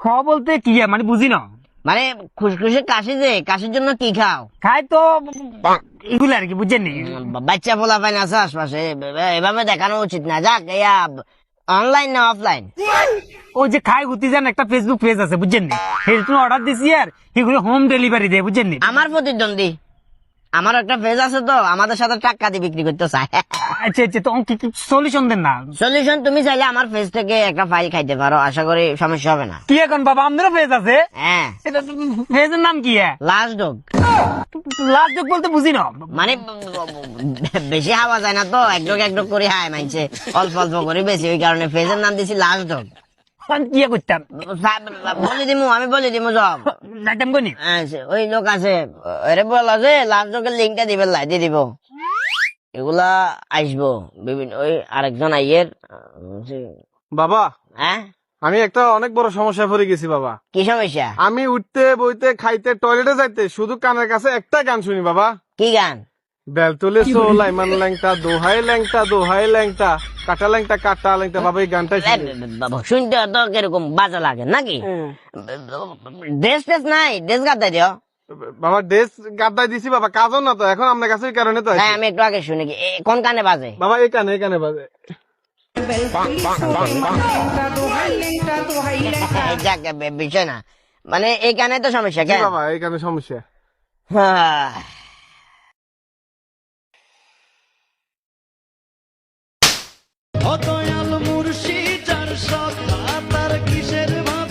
খ বলতে কি মানে বুঝি না। মানে খুশখুশে কাশি, যে কাশির জন্য কি খাও? খাই তো এগুলো আর কি, বুঝছেন নি? বাচ্চা পোলা পাইন আছে আশপাশে, এভাবে দেখানো উচিত না। যাক, অনলাইন না অফলাইন? ওই যে খাই হুতি যান একটা ফেসবুক পেজ আছে, বুঝছেন নি? সেই অর্ডার দিছি আর এগুলো হোম ডেলিভারি দেয়, বুঝছেন নি? আমার প্রতিদ্বন্দ্বী, আমার একটা পেজ আছে তো, আমাদের সাথে টাকা দিয়ে বিক্রি করতে চায়। আচ্ছা আচ্ছা, তো কি সলিউশন দেন না? সলিউশন, তুমি চাইলে আমার পেজ থেকে একটা ফাইল খাইতে পারো, আশা করি সমস্যা হবে না। কি এখন বাবা আমাদেরও পেজ আছে? হ্যাঁ, পেজের নাম কি? Last dog. লাস্ট যোগ বলতে বুঝি না। মানে বেশি হাওয়া যায় না তো, এক ডগ করে হায় মাইছে, অল্প অল্প করে বেশি, ওই কারণে পেজের নাম দিছি লাস্ট ডগ। কি করতাম আমি বলে দিমু সব। যাইতাম কইনি। ওই লোক আছে, এরে বলা যে লাস্ট ডগের লিঙ্কটা দিবেন, দিয়ে দিব। এগুলা আসবো বিভিন্ন, ওই আরেকজন আইয়ের। বাবা, হ্যাঁ, আমি একটা অনেক বড় সমস্যায় পড়ে গেছি বাবা। কি সমস্যা? আমি উঠতে বইতে খাইতে টয়লেটে যাইতে শুধু কানের কাছে একটা গান শুনি বাবা। কি গান? বেলতুলে সোলাইমান ল্যাংটা, দোহাই ল্যাংটা, দোহাই ল্যাংটা, কাটা ল্যাংটা, কাটা ল্যাংটা, বাবা এই গানটাই শুনি। বাবা শুনতে তো কিরকম বাজা লাগে নাকি? ড্রেস টেস নাই, ড্রেস গাদ্দাই দিও। বাবা ড্রেস গাদ্দাই দিছি বাবা, কাজও না তো এখন আপনার কাছে, ওই কারণে তো হ্যাঁ, আইছি। আমি একটু আগে শুনি কি কোন কানে বাজে? বাবা এই কানে বাজে। যাক, বিষয় না, মানে এই কানে তো সমস্যা জি কেন? বাবা এই কানে সমস্যা। হ্যাঁ।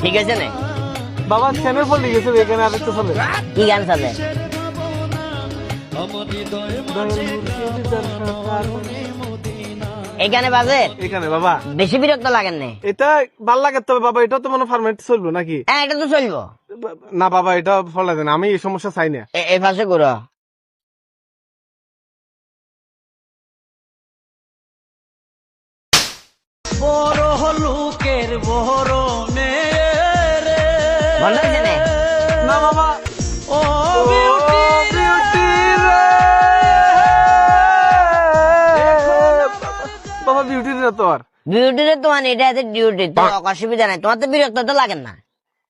ঠিক আছে না? বাবা চ্যানেল পড়ে গেছে, এখানে আরেকটা চলে। কি গান চলে? এখানে বাজে? এখানে বাবা বেশি বিরক্ত লাগেন না? এটা ভাল লাগে, তবে বাবা এটা তো মনে ফরম্যাট চলবো নাকি? হ্যাঁ, এটা তো চলবো। না বাবা এটা ফলে দেন, আমি এই সমস্যা চাই না। এই পাশে ঘুরো। বন্ধ হয়েছে না? না বাবা, বাবা বিউটি না তো আর। বিউটিতে তোমার এটা আছে ডিউটি, তো অসুবিধা নাই, তোমার তো বিরক্ত তো লাগেন না।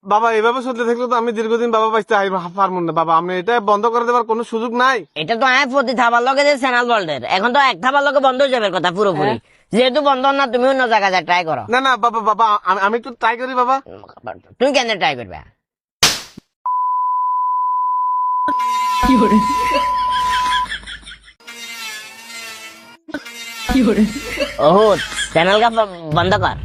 বাবা এইভাবে চলতে থাকলে তো আমি দীর্ঘদিন বাবা পাইতে পারবো না বাবা, আপনি এটা বন্ধ করে দেওয়ার কোনো সুযোগ নাই। এটা তো আমি প্রতি থাবার লগে যে চ্যানেল বল্ডের, এখন তো এক থাবার লগে বন্ধ হয়ে যাবে কথা পুরোপুরি। যেহেতু বন্ধ না, তুমি অন্য জায়গায় ট্রাই করো। না না বাবা, বাবা আমি একটু ট্রাই করি বাবা। তুমি কেন ট্রাই করবে? ওহ, চ্যানেল কা বন্ধ কর।